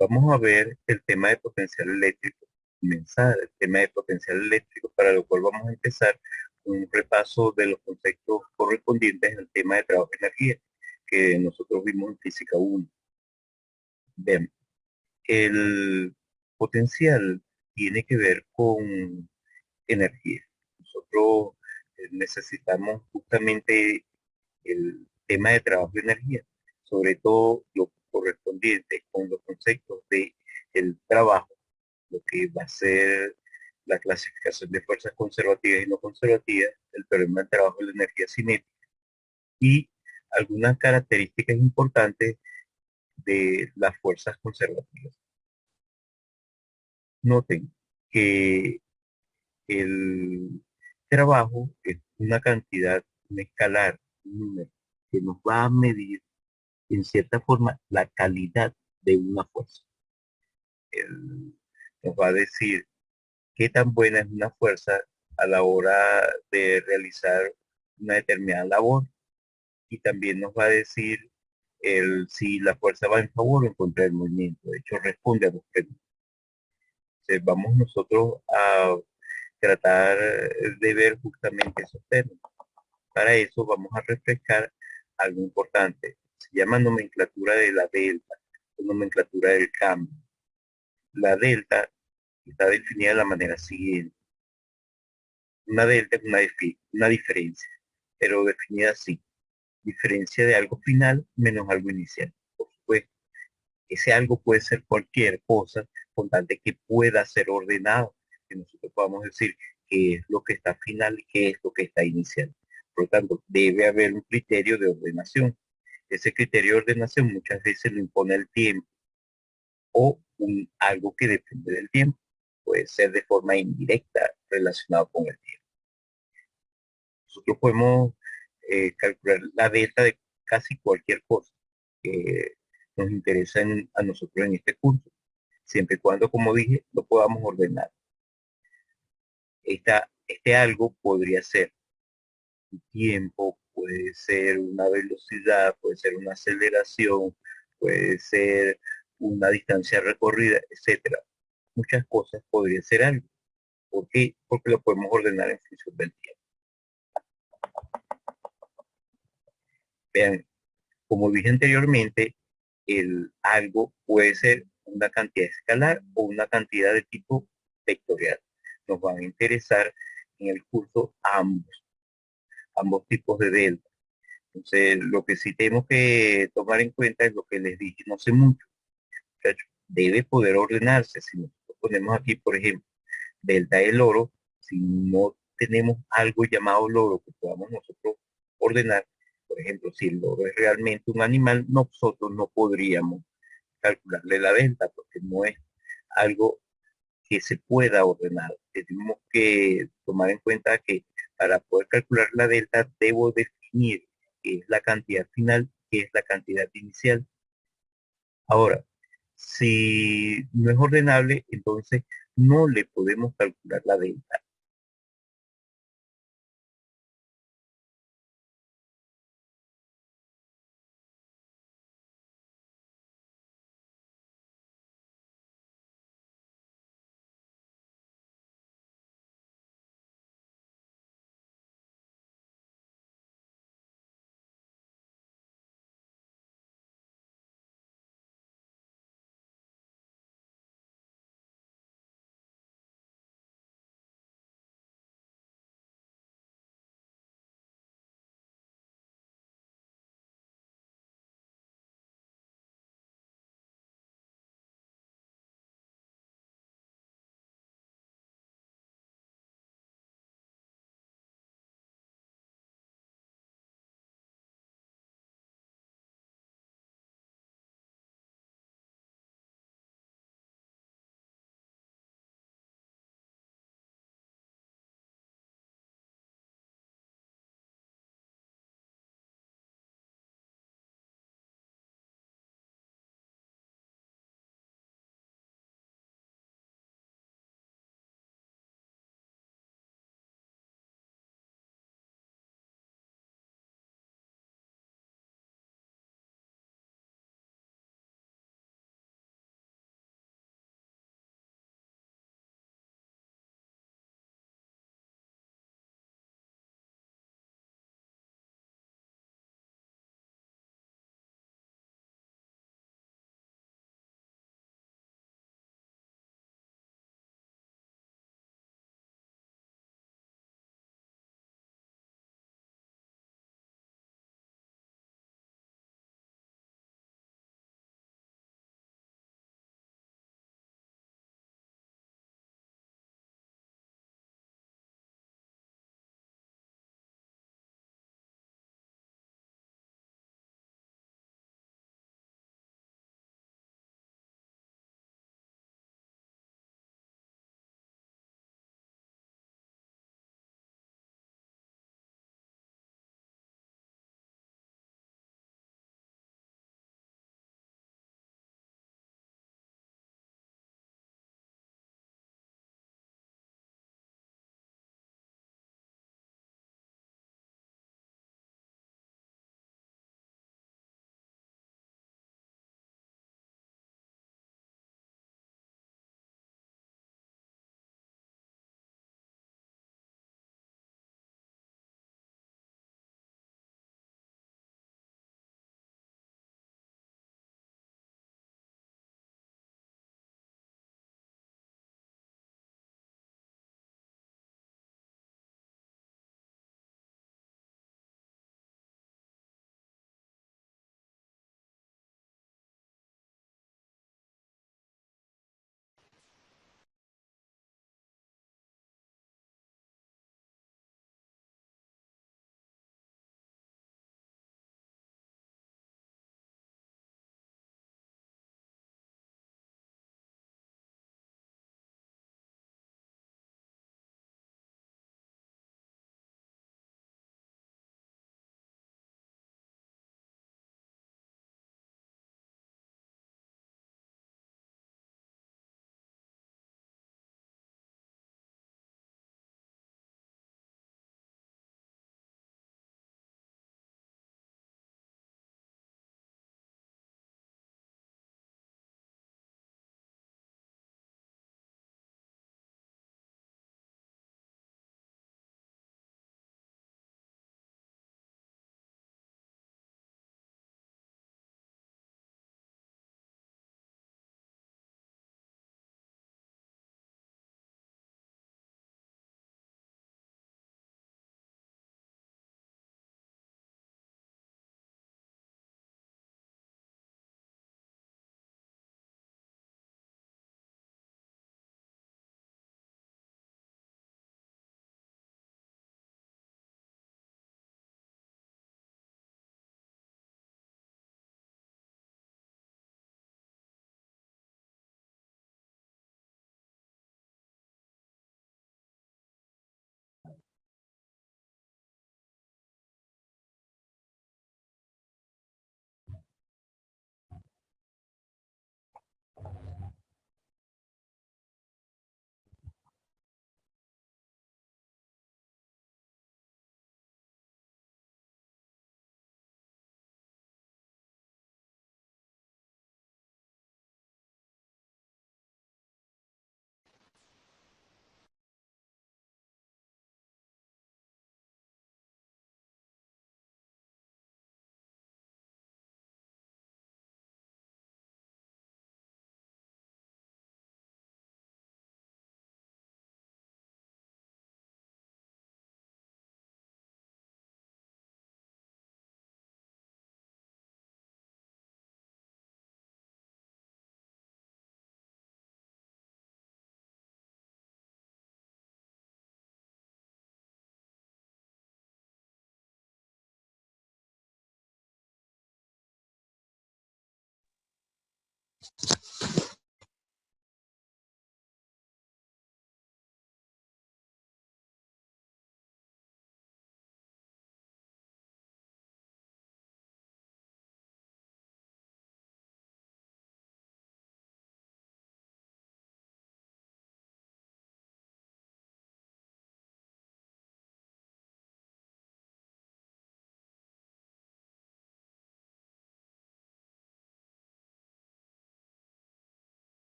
Vamos a ver el tema de potencial eléctrico, comenzar el tema de potencial eléctrico, para lo cual vamos a empezar con un repaso de los conceptos correspondientes al tema de trabajo de energía que nosotros vimos en Física 1. Bien, el potencial tiene que ver con energía. Nosotros necesitamos justamente el tema de trabajo de energía, sobre todo lo correspondiente con los conceptos de el trabajo, lo que va a ser la clasificación de fuerzas conservativas y no conservativas, el problema del trabajo de la energía cinética y algunas características importantes de las fuerzas conservativas. Noten que el trabajo es una cantidad, un escalar, un número que nos va a medir en cierta forma la calidad de una fuerza. Él nos va a decir qué tan buena es una fuerza a la hora de realizar una determinada labor y también nos va a decir si la fuerza va en favor o en contra del movimiento. De hecho, responde a dos preguntas. Entonces, vamos nosotros a tratar de ver justamente esos términos. Para eso vamos a refrescar algo importante. Se llama nomenclatura de la delta, o nomenclatura del cambio. La delta está definida de la manera siguiente. Una delta es una diferencia, pero definida así. Diferencia de algo final menos algo inicial. Por supuesto, ese algo puede ser cualquier cosa con tal de que pueda ser ordenado, que nosotros podamos decir qué es lo que está final y qué es lo que está inicial. Por lo tanto, debe haber un criterio de ordenación. Ese criterio de ordenación muchas veces lo impone el tiempo o algo que depende del tiempo. Puede ser de forma indirecta relacionado con el tiempo. Nosotros podemos calcular la delta de casi cualquier cosa que nos interesa a nosotros en este curso, siempre y cuando, como dije, lo podamos ordenar. Este algo podría ser un tiempo, puede ser una velocidad, puede ser una aceleración, puede ser una distancia recorrida, etcétera. Muchas cosas podría ser algo. ¿Por qué? Porque lo podemos ordenar en función del tiempo. Vean, como dije anteriormente, el algo puede ser una cantidad escalar o una cantidad de tipo vectorial. Nos van a interesar en el curso ambos tipos de delta. Entonces, lo que sí tenemos que tomar en cuenta es lo que les dije no sé mucho, muchachos. Debe poder ordenarse. Si nosotros ponemos aquí, por ejemplo, delta del oro, si no tenemos algo llamado loro que podamos nosotros ordenar, por ejemplo, si el loro es realmente un animal, nosotros no podríamos calcularle la delta porque no es algo que se pueda ordenar. Tenemos que tomar en cuenta que para poder calcular la delta debo definir qué es la cantidad final, qué es la cantidad inicial. Ahora, si no es ordenable, entonces no le podemos calcular la delta.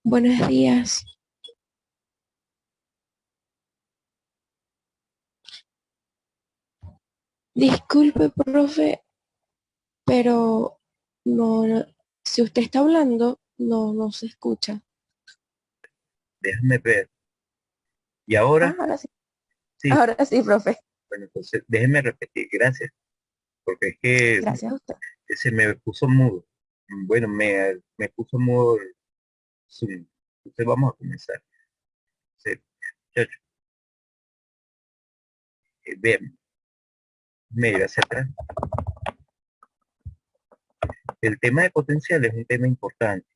Buenos días. Disculpe, profe, pero si usted está hablando, no se escucha. Déjame ver. Y Ah, ahora, sí, ahora sí, profe. bueno, entonces déjeme repetir, gracias, porque es que Gracias a usted. se me puso mudo. Bueno, me puso mudo el Zoom. Entonces vamos a comenzar. Sí, muchachos, vean, mira hacia atrás. El tema de potencial es un tema importante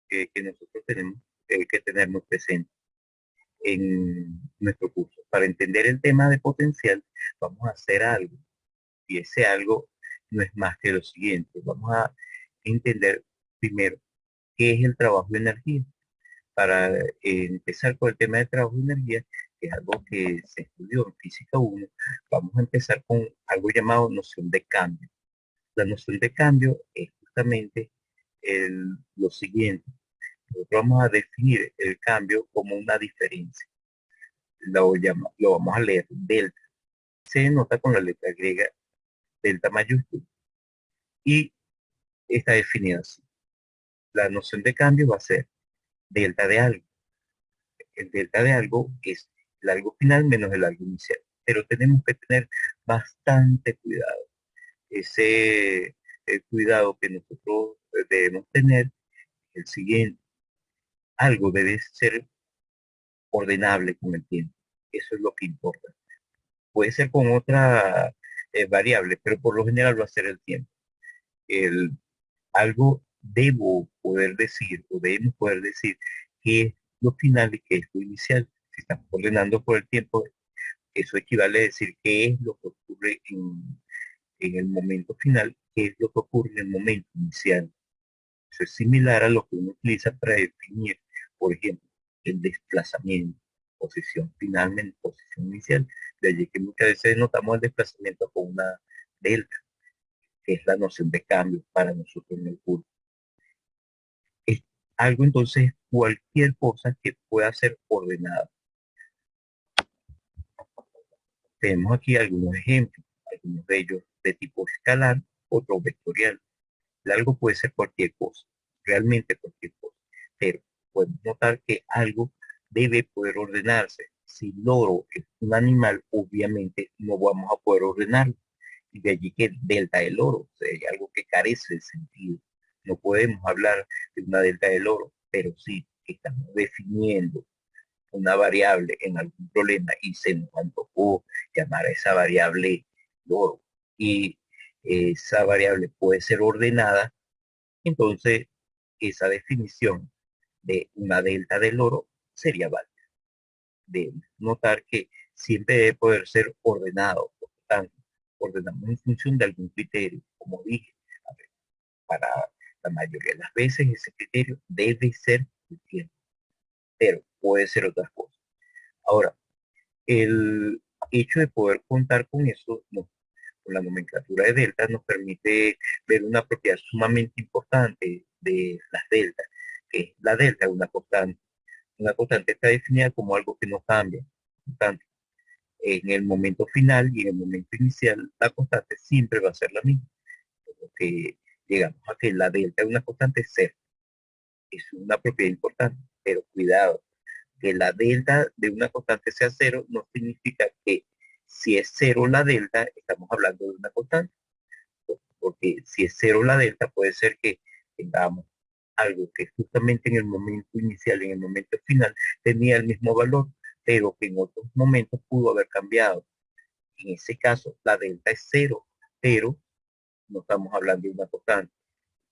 que nosotros tenemos que tener muy presente en nuestro curso. Para entender el tema de potencial, vamos a hacer algo, y ese algo no es más que lo siguiente. Vamos a entender primero qué es el trabajo de energía. Para empezar con el tema de trabajo de energía, que es algo que se estudió en física 1, vamos a empezar con algo llamado noción de cambio. La noción de cambio es justamente lo siguiente. Nosotros vamos a definir el cambio como una diferencia. Lo vamos a leer delta. Se denota con la letra griega delta mayúscula y está definido así. La noción de cambio va a ser delta de algo. El delta de algo es el algo final menos el algo inicial. Pero tenemos que tener bastante cuidado. Ese cuidado que nosotros debemos tener es el siguiente. Algo debe ser ordenable con el tiempo. Eso es lo que importa. Puede ser con otra variable, pero por lo general va a ser el tiempo. El, algo debo poder decir o debemos poder decir que es lo final y que es lo inicial. Si estamos ordenando por el tiempo, eso equivale a decir qué es lo que ocurre en el momento final, qué es lo que ocurre en el momento inicial. Eso es similar a lo que uno utiliza para definir, por ejemplo, el desplazamiento, posición final menos posición inicial. De allí que muchas veces notamos el desplazamiento con una delta, que es la noción de cambio para nosotros en el curso. Es algo entonces, cualquier cosa que pueda ser ordenada. Tenemos aquí algunos ejemplos, algunos de ellos de tipo escalar, otros vectorial. Algo puede ser cualquier cosa, realmente cualquier cosa, pero podemos notar que algo debe poder ordenarse. Si loro es un animal, obviamente no vamos a poder ordenarlo. Y de allí que delta del loro, o sea, hay algo que carece de sentido. No podemos hablar de una delta del loro, pero sí estamos definiendo una variable en algún problema y se nos antojó llamar a esa variable loro. Y esa variable puede ser ordenada, entonces esa definición de una delta del oro sería válida. Debemos notar que siempre debe poder ser ordenado, por lo tanto, ordenamos en función de algún criterio, como dije, a ver, para la mayoría de las veces ese criterio debe ser el tiempo, pero puede ser otras cosas. Ahora, el hecho de poder contar con eso, con la nomenclatura de delta, nos permite ver una propiedad sumamente importante de las deltas, que es la delta de una constante. Una constante está definida como algo que no cambia. Por tanto, en el momento final y en el momento inicial, la constante siempre va a ser la misma. Porque llegamos a que la delta de una constante es cero. Es una propiedad importante, pero cuidado, que la delta de una constante sea cero no significa que si es cero la delta, estamos hablando de una constante. Porque si es cero la delta, puede ser que tengamos algo que justamente en el momento inicial y en el momento final tenía el mismo valor, pero que en otros momentos pudo haber cambiado. En ese caso, la delta es cero, pero no estamos hablando de una constante.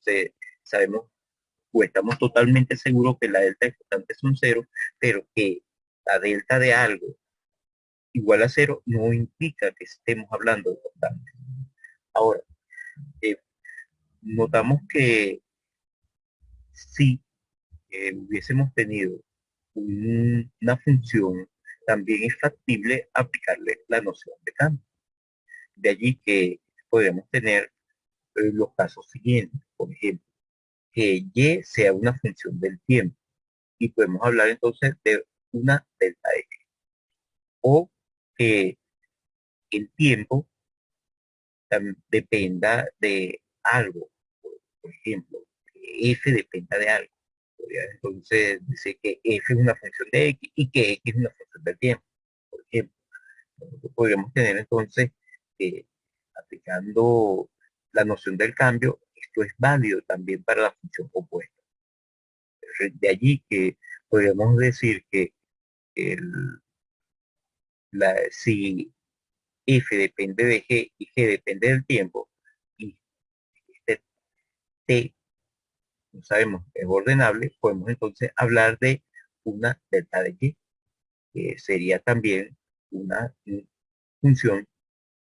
Entonces, sabemos o estamos totalmente seguros que la delta de constantes son cero, pero que la delta de algo igual a cero no implica que estemos hablando de constantes. Ahora, eh, notamos que si hubiésemos tenido una función, también es factible aplicarle la noción de cambio. De allí que podemos tener los casos siguientes. Por ejemplo, que y sea una función del tiempo. Y podemos hablar entonces de una delta x. O que el tiempo dependa de algo. Por ejemplo, que f dependa de algo. Entonces dice que f es una función de x y que x es una función del tiempo. Por ejemplo, nosotros podríamos tener entonces que aplicando la noción del cambio, esto es válido también para la función compuesta. De allí que podríamos decir que el, si f depende de g y g depende del tiempo, y este t, no sabemos, es ordenable, podemos entonces hablar de una delta de y, que sería también una función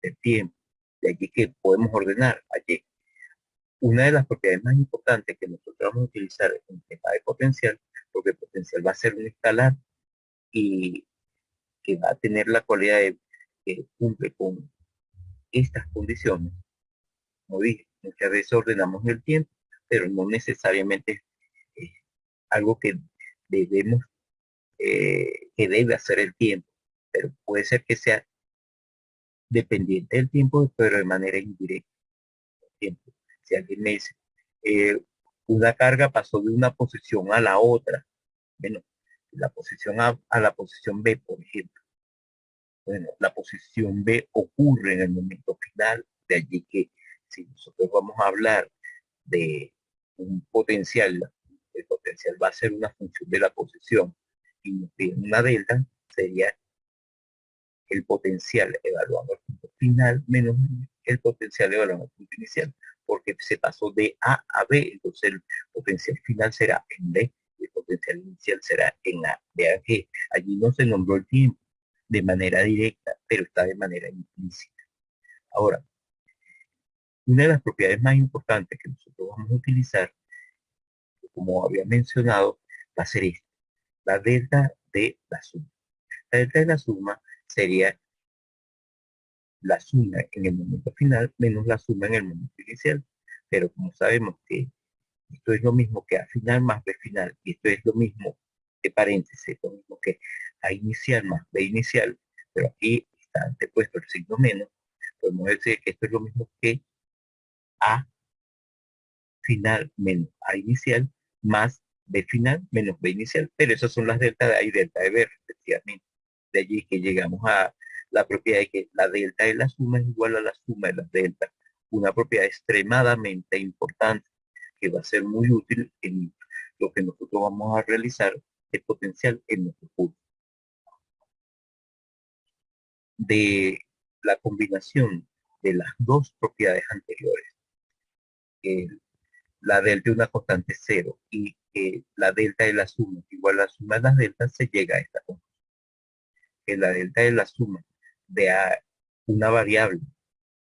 del tiempo. De allí que podemos ordenar a y. Una de las propiedades más importantes que nosotros vamos a utilizar en el tema de potencial, porque el potencial va a ser un escalar y que va a tener la cualidad de que cumple con estas condiciones. Como dije, muchas veces ordenamos el tiempo, pero no necesariamente es algo que debemos, que debe hacer el tiempo, pero puede ser que sea dependiente del tiempo, pero de manera indirecta. Tiempo. Si alguien me dice, eh, una carga pasó de una posición a la otra, bueno, la posición a la posición B, por ejemplo. Bueno, la posición B ocurre en el momento final, de allí que si nosotros vamos a hablar de un potencial, el potencial va a ser una función de la posición y nos piden una delta, sería el potencial evaluando el punto final menos el potencial evaluando el punto inicial, porque se pasó de A a B, entonces el potencial final será en B y el potencial inicial será en A. Vean que allí no se nombró el tiempo de manera directa, pero está de manera implícita. Ahora, una de las propiedades más importantes que nosotros vamos a utilizar, como había mencionado, va a ser esta, la delta de la suma. La delta de la suma sería la suma en el momento final menos la suma en el momento inicial. Pero como sabemos que esto es lo mismo que A final más B final, y esto es lo mismo de paréntesis, lo mismo que A inicial más B inicial, pero aquí está antepuesto el signo menos, podemos decir que esto es lo mismo que A final menos A inicial más B final menos B inicial, pero esas son las delta de A y delta de B respectivamente. De allí que llegamos a la propiedad de que la delta de la suma es igual a la suma de las deltas, una propiedad extremadamente importante que va a ser muy útil en lo que nosotros vamos a realizar el potencial en nuestro curso. De la combinación de las dos propiedades anteriores, la delta es una constante cero y que la delta de la suma igual a la suma de las deltas, se llega a esta conclusión, que la delta es la suma de una variable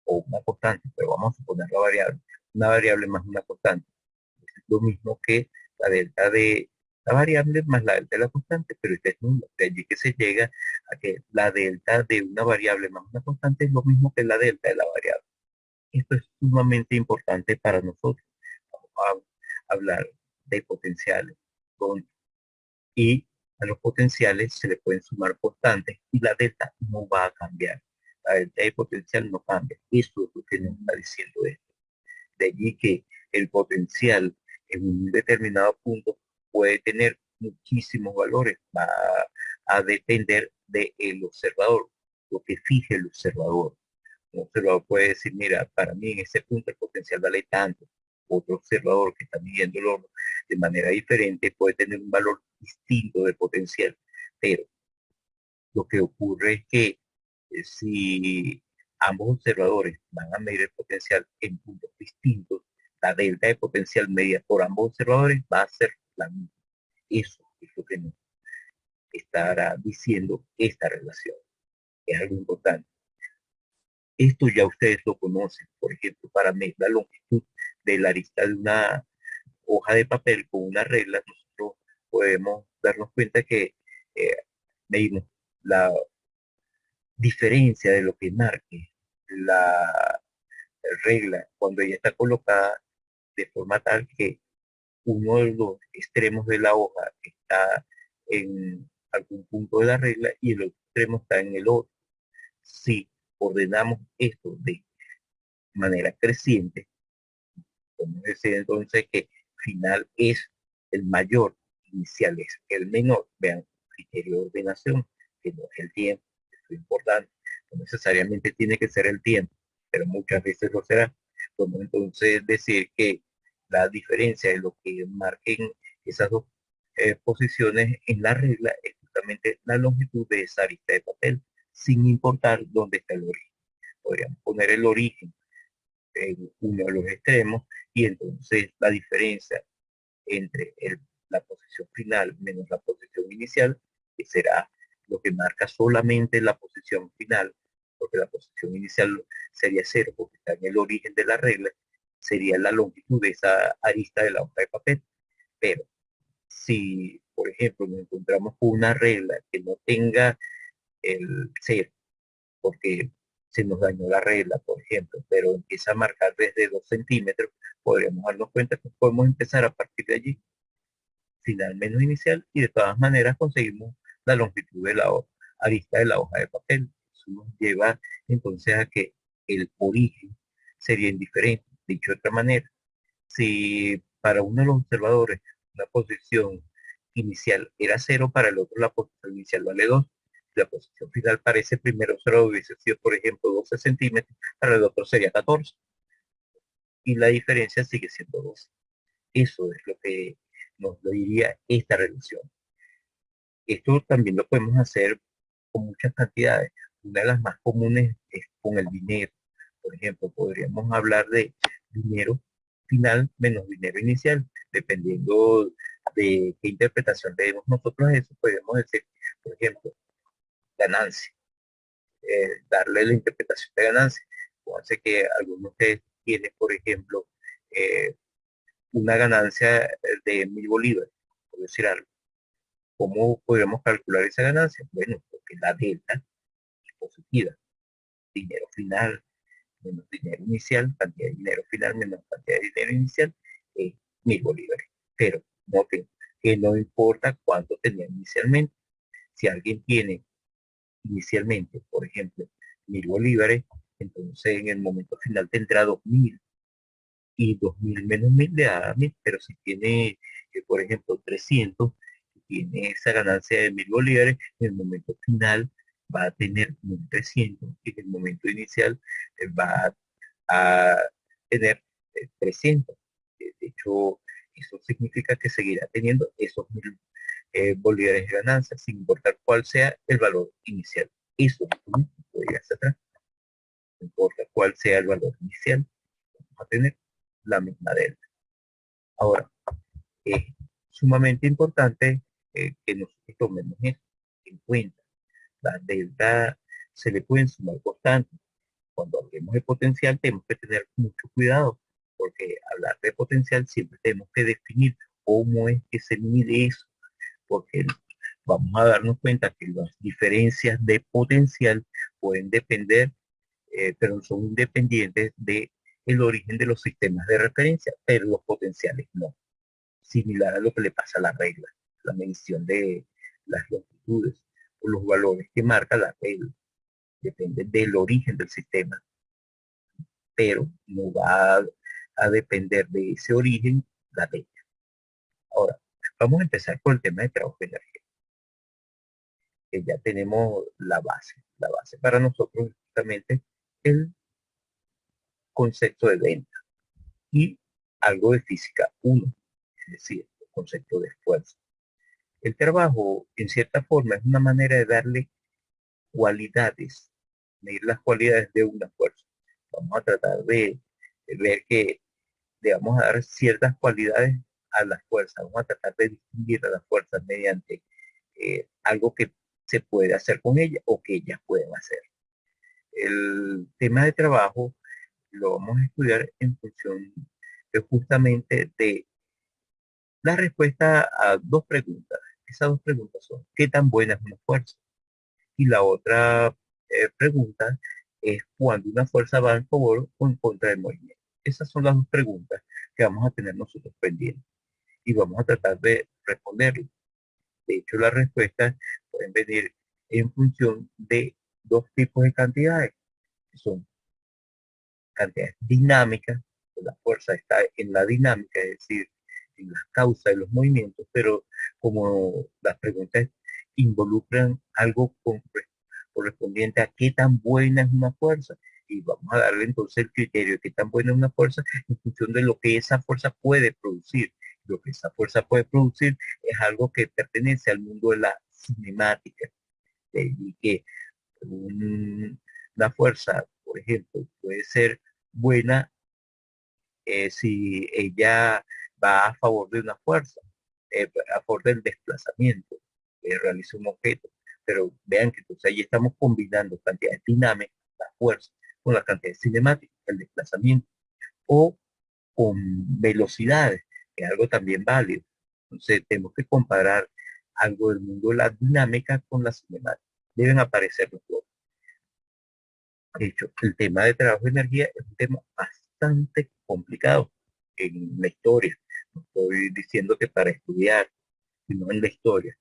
o una constante, pero vamos a suponer la variable, una variable más una constante, es lo mismo que la delta de la variable más la delta de la constante, pero esta es nula. De allí que se llega a que la delta de una variable más una constante es lo mismo que la delta de la variable. Esto es sumamente importante para nosotros. Vamos a hablar de potenciales y a los potenciales se le pueden sumar constantes y la delta no va a cambiar. La delta de potencial no cambia. Eso es lo que nos está diciendo esto. De allí que el potencial en un determinado punto puede tener muchísimos valores. Va a depender del observador, lo que fije el observador. Un observador puede decir, mira, para mí en ese punto el potencial vale tanto. Otro observador que está midiéndolo de manera diferente puede tener un valor distinto de potencial. Pero lo que ocurre es que si ambos observadores van a medir el potencial en puntos distintos, la delta de potencial medida por ambos observadores va a ser la misma. Eso es lo que nos estará diciendo esta relación. Es algo importante. Esto ya ustedes lo conocen. Por ejemplo, para medir la longitud de la arista de una hoja de papel con una regla, nosotros podemos darnos cuenta que eh, medimos la diferencia de lo que marque la regla cuando ella está colocada de forma tal que uno de los extremos de la hoja está en algún punto de la regla y el otro extremo está en el otro. Si ordenamos esto de manera creciente, podemos decir entonces que final es el mayor, inicial es el menor. Vean, criterio de ordenación, que no es el tiempo, eso es importante. No necesariamente tiene que ser el tiempo, pero muchas veces lo será. Podemos entonces decir que la diferencia de lo que marquen esas dos posiciones en la regla es justamente la longitud de esa arista de papel, sin importar dónde está el origen. Podríamos poner el origen en uno de los extremos y entonces la diferencia entre la posición final menos la posición inicial, que será lo que marca solamente la posición final, porque la posición inicial sería cero, porque está en el origen de la regla, sería la longitud de esa arista de la hoja de papel. Pero si, por ejemplo, nos encontramos con una regla que no tenga el cero, porque se nos dañó la regla, por ejemplo, pero empieza a marcar desde 2 centímetros, podríamos darnos cuenta que podemos empezar a partir de allí, final menos inicial, y de todas maneras conseguimos la longitud de la arista de la hoja de papel. Eso nos lleva entonces a que el origen sería indiferente. Dicho de otra manera, si para uno de los observadores una posición inicial era cero, para el otro la posición inicial vale 2. La posición final para ese primer observador hubiese sido, por ejemplo, 12 centímetros, para el otro sería 14. Y la diferencia sigue siendo 12. Eso es lo que nos lo diría esta relación. Esto también lo podemos hacer con muchas cantidades. Una de las más comunes es con el dinero. Por ejemplo, podríamos hablar de dinero final menos dinero inicial, dependiendo de qué interpretación le demos nosotros a eso. Podríamos decir, por ejemplo, ganancia, darle la interpretación de ganancia. Hace que algunos de ustedes tienen, por ejemplo, eh, una ganancia de 1.000 bolívares, por decir algo. ¿Cómo podríamos calcular esa ganancia? Bueno, porque la delta es positiva. Dinero final menos dinero inicial, cantidad de dinero final menos cantidad de dinero inicial, es 1.000 bolívares. Pero noten que no importa cuánto tenía inicialmente. Si alguien tiene inicialmente, por ejemplo, 1.000 bolívares, entonces en el momento final tendrá 2.000 y 2.000 menos 1.000 le da 1.000. Pero si tiene, por ejemplo, 300, tiene esa ganancia de 1.000 bolívares, en el momento final va a tener 1.300 y en el momento inicial va a tener 300. De hecho, eso significa que seguirá teniendo esos 1.000 bolívares de ganancia, sin importar cuál sea el valor inicial. Eso podría ser atrás. No importa cuál sea el valor inicial, vamos a tener la misma delta. Ahora, es sumamente importante que nosotros tomemos esto en cuenta. Las delta se le pueden sumar constantes. Cuando hablemos de potencial tenemos que tener mucho cuidado, porque hablar de potencial siempre tenemos que definir cómo es que se mide eso, porque vamos a darnos cuenta que las diferencias de potencial pueden depender, pero son independientes de el origen de los sistemas de referencia, pero los potenciales no. Similar a lo que le pasa a la regla, la medición de las longitudes o los valores que marca la regla, depende del origen del sistema, pero no va a depender de ese origen la regla. Ahora, vamos a empezar por el tema de trabajo de energía, que ya tenemos la base para nosotros es justamente el concepto de venta y algo de física uno, es decir, el concepto de esfuerzo. El trabajo, en cierta forma, es una manera de darle cualidades, medir las cualidades de una fuerza. Vamos a tratar de ver que le vamos a dar ciertas cualidades a las fuerzas, vamos a tratar de distinguir a las fuerzas mediante algo que se puede hacer con ellas o que ellas pueden hacer. El tema de trabajo lo vamos a estudiar en función justamente de la respuesta a dos preguntas. Esas dos preguntas son, ¿qué tan buena es una fuerza? Y la otra pregunta es cuando una fuerza va en favor o en contra del movimiento. Esas son las dos preguntas que vamos a tener nosotros pendientes y vamos a tratar de responderlas. De hecho, las respuestas pueden venir en función de dos tipos de cantidades, que son cantidades dinámicas, la fuerza está en la dinámica, es decir, en las causas de los movimientos, pero como las preguntas involucran algo correspondiente a qué tan buena es una fuerza, y vamos a darle entonces el criterio de qué tan buena es una fuerza en función de lo que esa fuerza puede producir. Lo que esa fuerza puede producir es algo que pertenece al mundo de la cinemática, y que una fuerza, por ejemplo, puede ser buena si ella va a favor de una fuerza, a favor del desplazamiento que realiza un objeto. Pero vean que entonces ahí estamos combinando cantidades dinámicas, la fuerza, con las cantidades cinemáticas, el desplazamiento, o con velocidades, que es algo también válido. Entonces tenemos que comparar algo del mundo de la dinámica con la cinemática. Deben aparecer los dos. De hecho, el tema de trabajo de energía es un tema bastante complicado en la historia. No estoy diciendo que para estudiar, sino en la historia.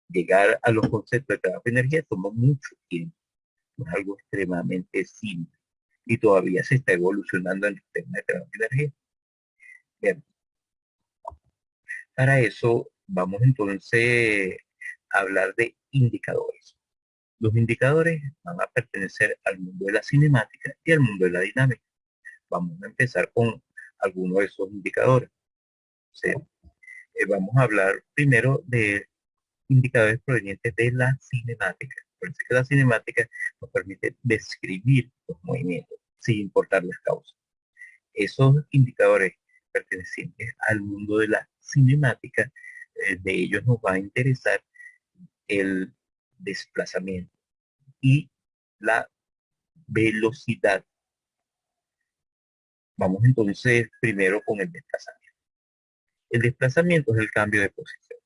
Llegar a los conceptos de trabajo de energía toma mucho tiempo. No es algo extremadamente simple. Y todavía se está evolucionando en el tema de trabajo de energía. Bien, para eso vamos entonces a hablar de indicadores. Los indicadores van a pertenecer al mundo de la cinemática y al mundo de la dinámica. Vamos a empezar con algunos de esos indicadores. O sea, vamos a hablar primero de indicadores provenientes de la cinemática. Por eso que la cinemática nos permite describir los movimientos sin importar las causas. Esos indicadores pertenecientes al mundo de la cinemática, de ellos nos va a interesar el desplazamiento y la velocidad. Vamos entonces primero con el desplazamiento. El desplazamiento es el cambio de posición.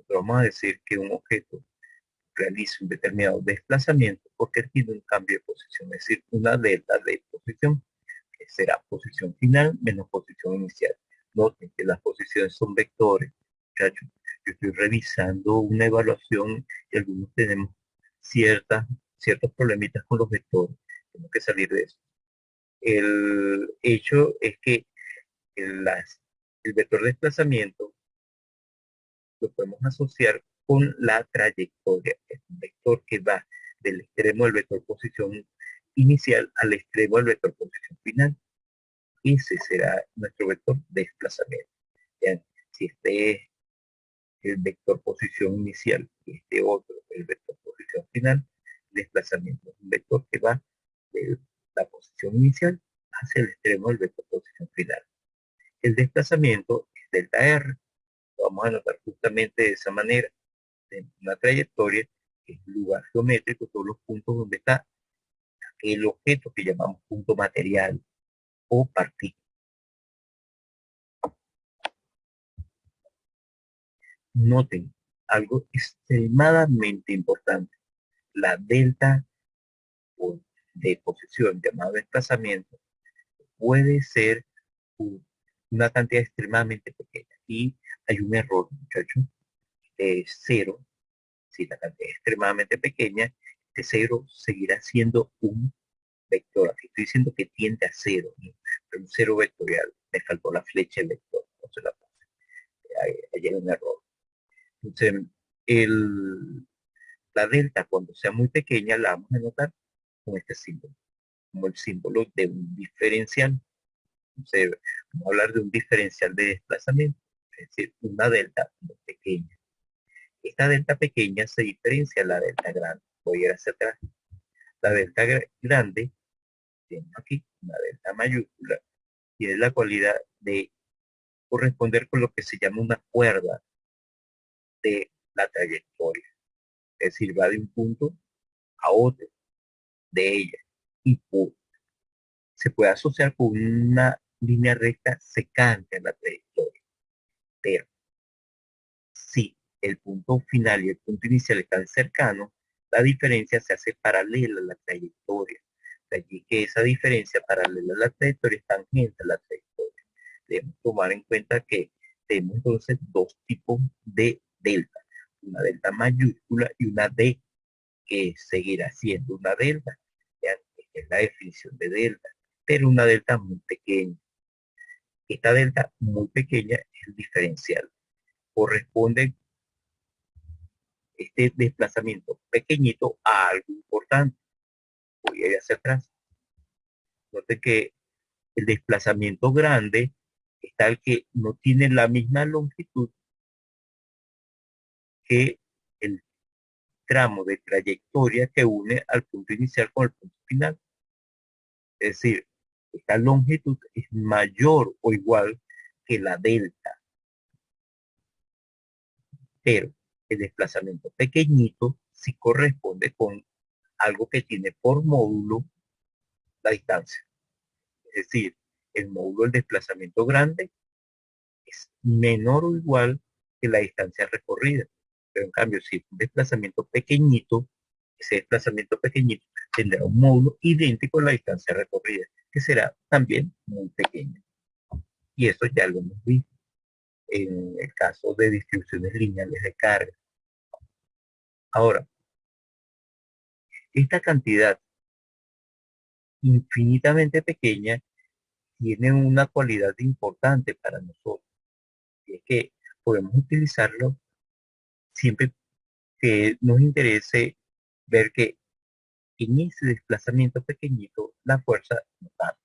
Vamos a decir que un objeto realiza un determinado desplazamiento porque tiene un cambio de posición, es decir, una delta de posición, que será posición final menos posición inicial. Noten que las posiciones son vectores. Muchachos, yo estoy revisando una evaluación y algunos tenemos ciertos problemitas con los vectores. Tenemos que salir de eso. El hecho es que el vector de desplazamiento lo podemos asociar con la trayectoria. Es un vector que va del extremo del vector posición inicial al extremo del vector posición final. Ese será nuestro vector de desplazamiento. Vean, si este es el vector posición inicial y este otro el vector posición final, el desplazamiento es un vector que va de la posición inicial hacia el extremo del vector posición final. el desplazamiento es delta R. Lo vamos a anotar justamente de esa manera. En una trayectoria que es un lugar geométrico, todos los puntos donde está el objeto que llamamos punto material o partícula. Noten algo extremadamente importante. La delta de posición llamado desplazamiento puede ser una cantidad extremadamente pequeña. Y hay un error, muchachos, es cero. Si la cantidad es extremadamente pequeña, este cero seguirá siendo un vector. Aquí estoy diciendo que tiende a cero, ¿no? Pero un cero vectorial. Me faltó la flecha del vector. No se la puse. Ahí hay un error. Entonces, la delta, cuando sea muy pequeña, la vamos a notar con este símbolo, como el símbolo de un diferencial. Entonces, vamos a hablar de un diferencial de desplazamiento, es decir, una delta muy pequeña. Esta delta pequeña se diferencia de la delta grande. Voy a ir hacia atrás. La delta grande, tenemos aquí una delta mayúscula, tiene la cualidad de corresponder con lo que se llama una cuerda de la trayectoria. Es decir, va de un punto a otro de ella y se puede asociar con una línea recta secante en la trayectoria. Pero si el punto final y el punto inicial están cercanos, la diferencia se hace paralela a la trayectoria. De allí que esa diferencia paralela a la trayectoria es tangente a la trayectoria. Debemos tomar en cuenta que tenemos entonces dos tipos de delta. Una delta mayúscula y una D que seguirá siendo una delta. Ya, es la definición de delta, pero una delta muy pequeña. Esta delta muy pequeña es el diferencial. Corresponde este desplazamiento pequeñito a algo importante. Voy a ir hacia atrás. Note que el desplazamiento grande es tal que no tiene la misma longitud que el tramo de trayectoria que une al punto inicial con el punto final. Es decir, esta longitud es mayor o igual que la delta, pero el desplazamiento pequeñito sí corresponde con algo que tiene por módulo la distancia. Es decir, el módulo del desplazamiento grande es menor o igual que la distancia recorrida. Pero en cambio, si es un desplazamiento pequeñito, ese desplazamiento pequeñito tendrá un módulo idéntico a la distancia recorrida, que será también muy pequeño. Y eso ya lo hemos visto en el caso de distribuciones lineales de carga. Ahora, esta cantidad infinitamente pequeña tiene una cualidad importante para nosotros, y es que podemos utilizarlo siempre que nos interese ver que en ese desplazamiento pequeñito la fuerza no cambia.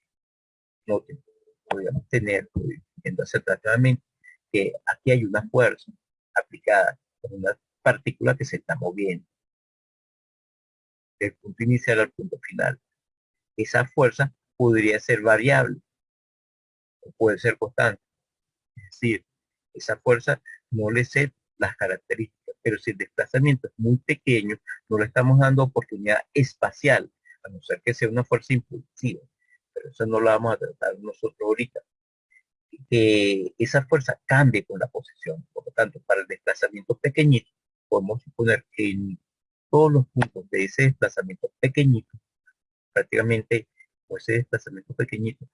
Noten, podríamos tener, viendo hacia atrás nuevamente, que aquí hay una fuerza aplicada con una partícula que se está moviendo del punto inicial al punto final. Esa fuerza podría ser variable o puede ser constante. Es decir, esa fuerza no le sé las características, pero si el desplazamiento es muy pequeño, no le estamos dando oportunidad espacial, a no ser que sea una fuerza impulsiva, pero eso no lo vamos a tratar nosotros ahorita. Que esa fuerza cambie con la posición. Por lo tanto, para el desplazamiento pequeñito, podemos suponer que en todos los puntos de ese desplazamiento pequeñito, prácticamente, o ese desplazamiento pequeñito,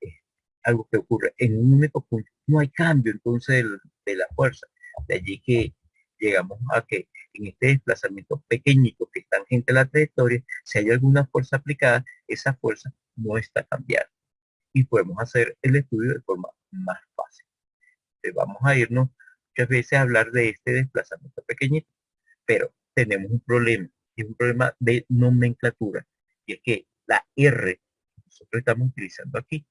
es algo que ocurre en un único punto. No hay cambio entonces de la fuerza. De allí que llegamos a que en este desplazamiento pequeñito que está tangente a la trayectoria, si hay alguna fuerza aplicada, esa fuerza no está cambiando. Y podemos hacer el estudio de forma más fácil. Vamos a irnos muchas veces a hablar de este desplazamiento pequeñito, pero tenemos un problema, y es un problema de nomenclatura, y es que la R que nosotros estamos utilizando aquí,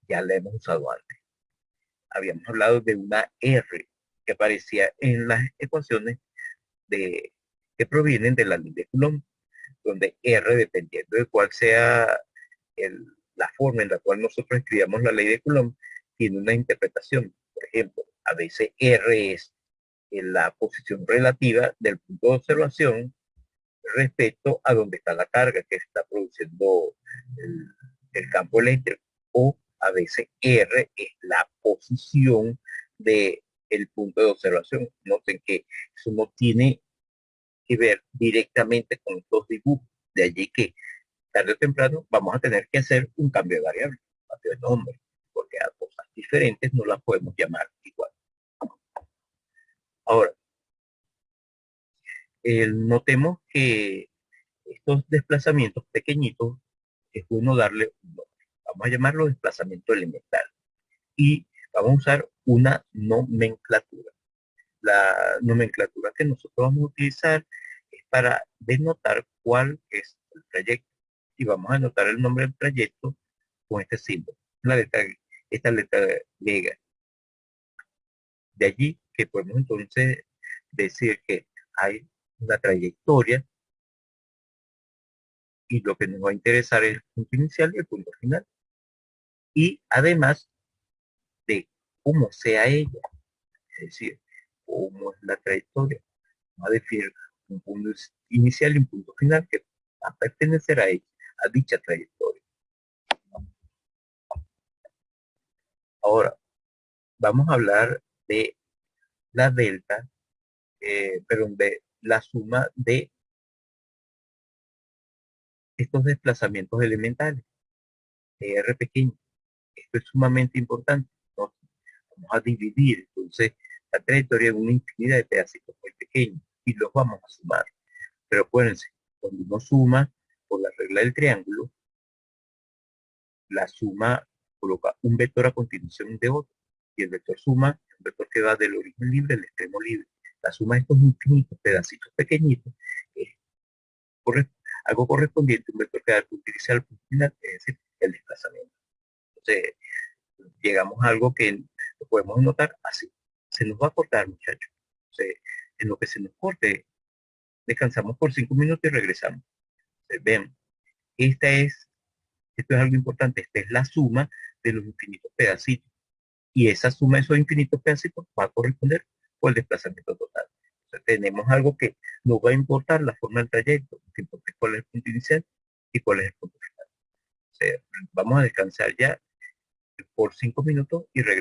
ya la hemos usado antes. Habíamos hablado de una R que aparecía en las ecuaciones que provienen de la ley de Coulomb, donde R, dependiendo de cuál sea la forma en la cual nosotros escribamos la ley de Coulomb, tiene una interpretación. Por ejemplo, a veces R es en la posición relativa del punto de observación respecto a donde está la carga que está produciendo el, el campo eléctrico. O a veces R es la posición de el punto de observación. Noten que eso no tiene que ver directamente con los dibujos. De allí que tarde o temprano vamos a tener que hacer un cambio de variable, un cambio de nombre, porque a cosas diferentes no las podemos llamar igual. Ahora, notemos que estos desplazamientos pequeñitos es bueno darle un nombre. Vamos a llamarlo desplazamiento elemental. Y vamos a usar una nomenclatura. La nomenclatura que nosotros vamos a utilizar es para denotar cuál es el trayecto. Y vamos a anotar el nombre del trayecto con este símbolo, esta letra griega. De allí que podemos entonces decir que hay una trayectoria y lo que nos va a interesar es el punto inicial y el punto final. Y además de cómo sea ella, es decir, cómo es la trayectoria, va a definir un punto inicial y un punto final que va a pertenecer a ella, a dicha trayectoria. Ahora, vamos a hablar de la delta, perdón, de la suma de estos desplazamientos elementales, de R pequeño. Esto es sumamente importante, ¿no? Vamos a dividir entonces la trayectoria en una infinidad de pedacitos muy pequeños y los vamos a sumar. Pero acuérdense, cuando uno suma por la regla del triángulo, la suma coloca un vector a continuación de otro. Y el vector suma es un vector que va del origen libre al extremo libre. La suma de estos infinitos pedacitos pequeñitos es algo correspondiente a un vector que da el punto inicial al punto final, es decir, el desplazamiento. Entonces, llegamos a algo que lo podemos notar así. Se nos va a cortar, muchachos. Entonces, en lo que se nos corte, descansamos por 5 minutos y regresamos. Entonces, ven, esto es algo importante, esta es la suma de los infinitos pedacitos. Y esa suma de esos infinitos pedacitos va a corresponder con el desplazamiento total. Entonces, tenemos algo que nos va a importar la forma del trayecto, que importa cuál es el punto inicial y cuál es el punto final. O sea, vamos a descansar ya por 5 minutos y regresamos.